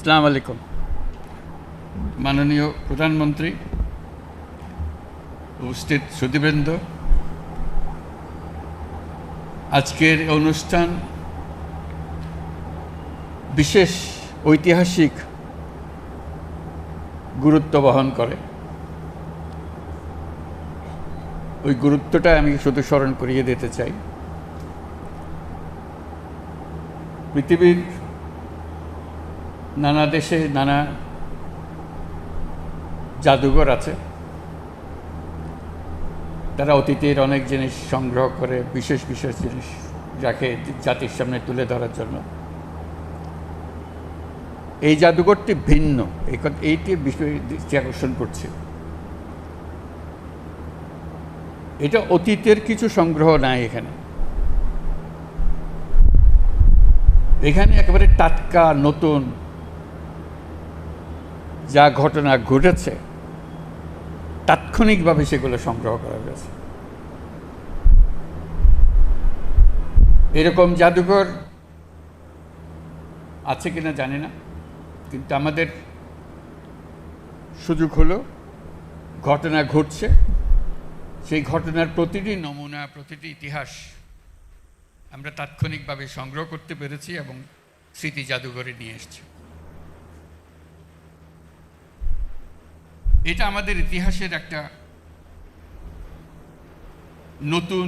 আসসালামু আলাইকুম। মাননীয় প্রধানমন্ত্রী, উপস্থিত সুধীবৃন্দ, আজকের অনুষ্ঠান বিশেষ ঐতিহাসিক গুরুত্ব বহন করে। ওই গুরুত্বটা আমি শুধু স্মরণ করিয়ে দিতে চাই। পৃথিবীর নানা দেশে নানা জাদুঘর আছে, তারা অতীতের অনেক জিনিস সংগ্রহ করে বিশেষ বিশেষ জিনিস রাখে জাতির সামনে তুলে ধরার জন্য। এই জাদুঘরটি ভিন্ন, এইটি বিষয় দৃষ্টি আকর্ষণ করছে। এটা অতীতের কিছু সংগ্রহ নাই, এখানে একেবারে টাটকা নতুন যা ঘটনা ঘটেছে তাৎক্ষণিকভাবে সেগুলো সংগ্রহ করা হয়েছে। এরকম জাদুঘর আছে কিনা জানি না, কিন্তু আমাদের সুযোগ হলো ঘটনা ঘটছে, সেই ঘটনার প্রতিটি নমুনা, প্রতিটি ইতিহাস আমরা তাৎক্ষণিকভাবে সংগ্রহ করতে পেরেছি এবং স্মৃতি জাদুঘরে নিয়ে এসেছি। এটা আমাদের ইতিহাসের একটা নতুন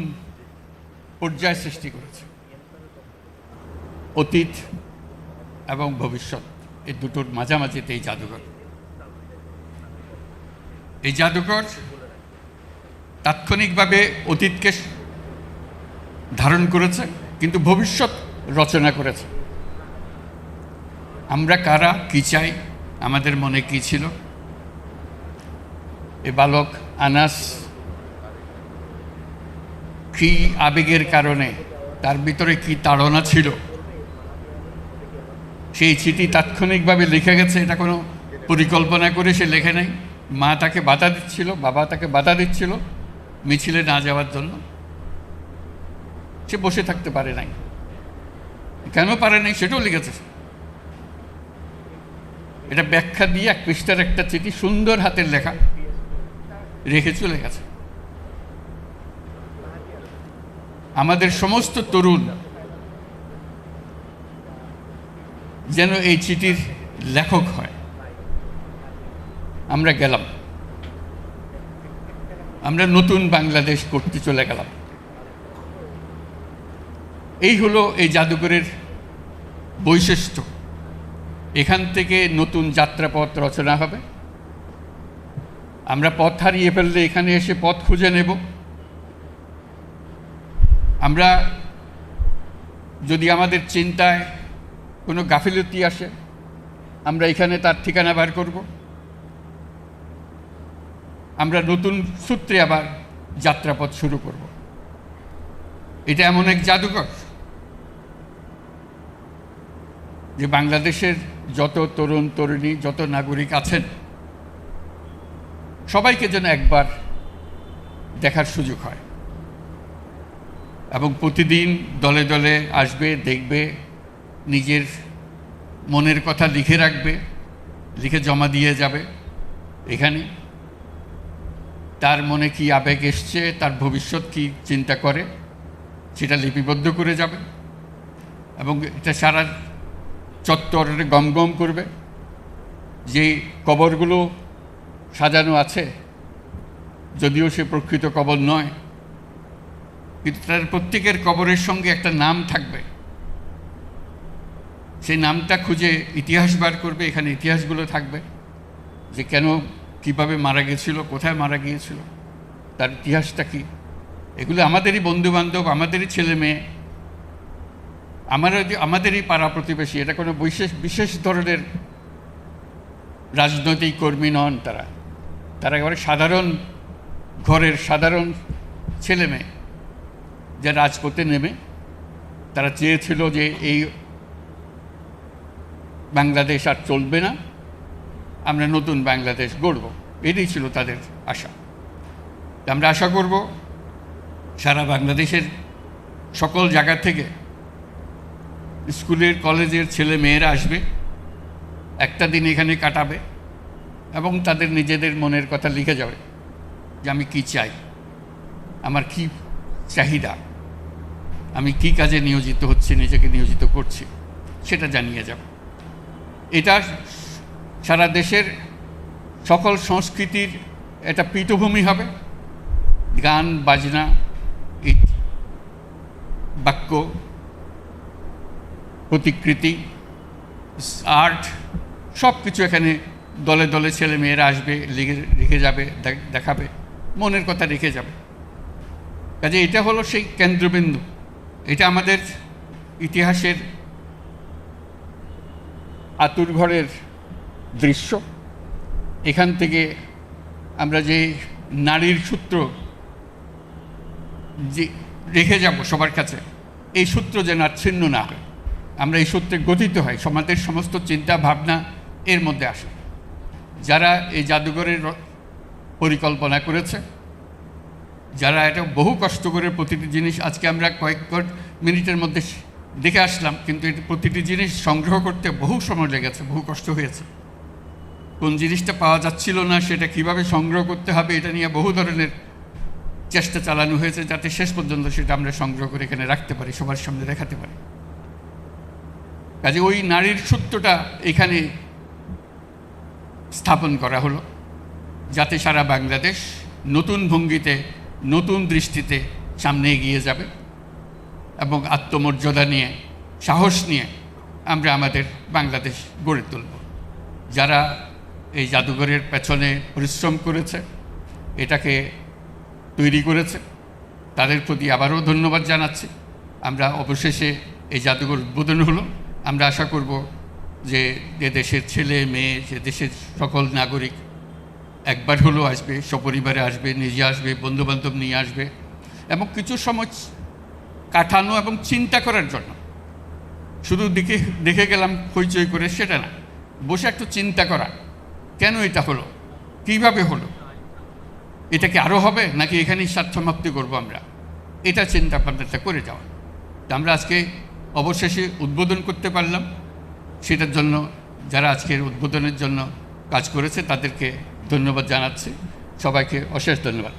পর্যায় সৃষ্টি করেছে। অতীত এবং ভবিষ্যৎ এই দুটোর মাঝামাঝিতে এই জাদুঘর। এই জাদুঘর তাৎক্ষণিকভাবে অতীতকে ধারণ করেছে, কিন্তু ভবিষ্যৎ রচনা করেছে। আমরা কারা, কি চাই, আমাদের মনে কি ছিল। এ বালক আনাস কি আবেগের কারণে, তার ভিতরে কি তাড়না ছিল, সেই চিঠি তাৎক্ষণিকভাবে লিখে গেছে। এটা কোনো পরিকল্পনা করে সে লেখে নাই। মা তাকে বাধা দিচ্ছিল, বাবা তাকে বাধা দিচ্ছিল মিছিলে না যাওয়ার জন্য। সে বসে থাকতে পারে নাই। কেন পারে নাই সেটাও লিখেছে। এটা ব্যাখ্যা দিয়ে এক পৃষ্ঠার একটা চিঠি, সুন্দর হাতের লেখা, রেখে চলে গেছে। আমাদের সমস্ত তরুণ যেন এই চিঠির লেখক হয়। আমরা গেলাম, আমরা নতুন বাংলাদেশ করতে চলে গেলাম। এই হলো এই জাদুঘরের বৈশিষ্ট্য। এখান থেকে নতুন যাত্রাপথ রচনা হবে। আমরা পথ হারিয়ে ফেললে এখানে এসে পথ খুঁজে নেব। আমরা যদি আমাদের চিন্তায় কোনো গাফিলতি আসে, আমরা এখানে তার ঠিকানা বার করব। আমরা নতুন সূত্রে আবার যাত্রাপথ শুরু করব। এটা এমন এক জাদুঘর যে বাংলাদেশের যত তরুণ তরুণী, যত নাগরিক আছেন, সবাইকে যেন একবার দেখার সুযোগ হয় এবং প্রতিদিন দলে দলে আসবে, দেখবে, নিজের মনের কথা লিখে রাখবে, লিখে জমা দিয়ে যাবে। এখানে তার মনে কি আবেগ এসছে, তার ভবিষ্যৎ কি চিন্তা করে, সেটা লিপিবদ্ধ করে যাবে এবং এটা সারা চত্বরে গমগম করবে। যে কবরগুলো সাজানো আছে, যদিও সে প্রকৃত কবর নয়, কিন্তু তার প্রত্যেকের কবরের সঙ্গে একটা নাম থাকবে। সেই নামটা খুঁজে ইতিহাস বার করবে। এখানে ইতিহাসগুলো থাকবে যে কেন, কিভাবে মারা গেছিল, কোথায় মারা গিয়েছিল, তার ইতিহাসটা কি। এগুলো আমাদেরই বন্ধুবান্ধব, আমাদেরই ছেলে মেয়ে, আমাদেরই পাড়া প্রতিবেশী। এটা কোনো বিশেষ ধরনের রাজনৈতিক কর্মী নন। তারা একেবারে সাধারণ ঘরের সাধারণ ছেলে মেয়ে, যা রাজপথে নেমে তারা চেয়েছিল যে এই বাংলাদেশ আর চলবে না, আমরা নতুন বাংলাদেশ গড়ব। এটাই ছিল তাদের আশা। আমরা আশা করব সারা বাংলাদেশের সকল জায়গা থেকে স্কুলের কলেজের ছেলে মেয়েরা আসবে, একটা দিন এখানে কাটাবে এবং তাদের নিজেদের মনের কথা লিখে যাবে যে আমি কি চাই, আমার কি চাহিদা, আমি কি কাজে নিয়োজিত হচ্ছি, নিজেকে নিয়োজিত করছি, সেটা জানিয়ে যাবে। এটা সারা দেশের সকল সংস্কৃতির একটা পীঠভূমি হবে। গান বাজনা, বাক্য, প্রতিকৃতি, আর্ট, সব কিছু এখানে দলে দলে ছেলে মেয়েরা আসবে, লিখে যাবে, দেখাবে, মনের কথা রেখে যাবে। কাজে এটা হলো সেই কেন্দ্রবিন্দু। এটা আমাদের ইতিহাসের আতুরঘরের দৃশ্য। এখান থেকে আমরা যে নারীর সূত্র যে রেখে যাব সবার কাছে, এই সূত্র যেন আর ছিন্ন না হয়, আমরা এই সূত্রে গঠিত হয়, সমাজের সমস্ত চিন্তা ভাবনা এর মধ্যে আসে। যারা এই জাদুঘরের পরিকল্পনা করেছে, যারা এটা বহু কষ্ট করে প্রতিটি জিনিস, আজকে আমরা কয়েক মিনিটের মধ্যে দেখে আসলাম, কিন্তু এটা প্রতিটি জিনিস সংগ্রহ করতে বহু সময় লেগেছে, বহু কষ্ট হয়েছে। কোন জিনিসটা পাওয়া যাচ্ছিল না, সেটা কিভাবে সংগ্রহ করতে হবে, এটা নিয়ে বহু ধরনের চেষ্টা চালানো হয়েছে, যাতে শেষ পর্যন্ত সেটা আমরা সংগ্রহ করে এখানে রাখতে পারি, সবার সামনে দেখাতে পারি। কাজে ওই নারীর সূত্রটা এখানে স্থাপন করা হলো, যাতে সারা বাংলাদেশ নতুন ভঙ্গিতে, নতুন দৃষ্টিতে সামনে এগিয়ে যাবে এবং আত্মমর্যাদা নিয়ে, সাহস নিয়ে আমরা আমাদের বাংলাদেশ গড়ে তুলব। যারা এই জাদুঘরের পেছনে পরিশ্রম করেছে, এটাকে তৈরি করেছে, তাদের প্রতি আবারও ধন্যবাদ জানাচ্ছি। আমরা অবশেষে এই জাদুঘর উদ্বোধন হলো। আমরা আশা করব যে দেশের ছেলে মেয়ে, যে দেশের সকল নাগরিক একবার হলেও আসবে, সপরিবারে আসবে, নিজে আসবে, বন্ধুবান্ধব নিয়ে আসবে, এবং কিছু সময় কাটানো এবং চিন্তা করার জন্য। শুধু দেখে গেলাম হইচই করে সেটা না, বসে একটু চিন্তা করা, কেন এটা হলো, কীভাবে হলো, এটা কি আরও হবে নাকি এখানেই স্বার্থমাপ্তি করবো আমরা, এটা চিন্তা ভাবনাটা করে যাওয়া। আমরা আজকে অবশেষে উদ্বোধন করতে পারলাম। সেটার জন্য যারা আজকের উদ্বোধনের জন্য কাজ করেছে তাদেরকে ধন্যবাদ জানাচ্ছি। সবাইকে অশেষ ধন্যবাদ।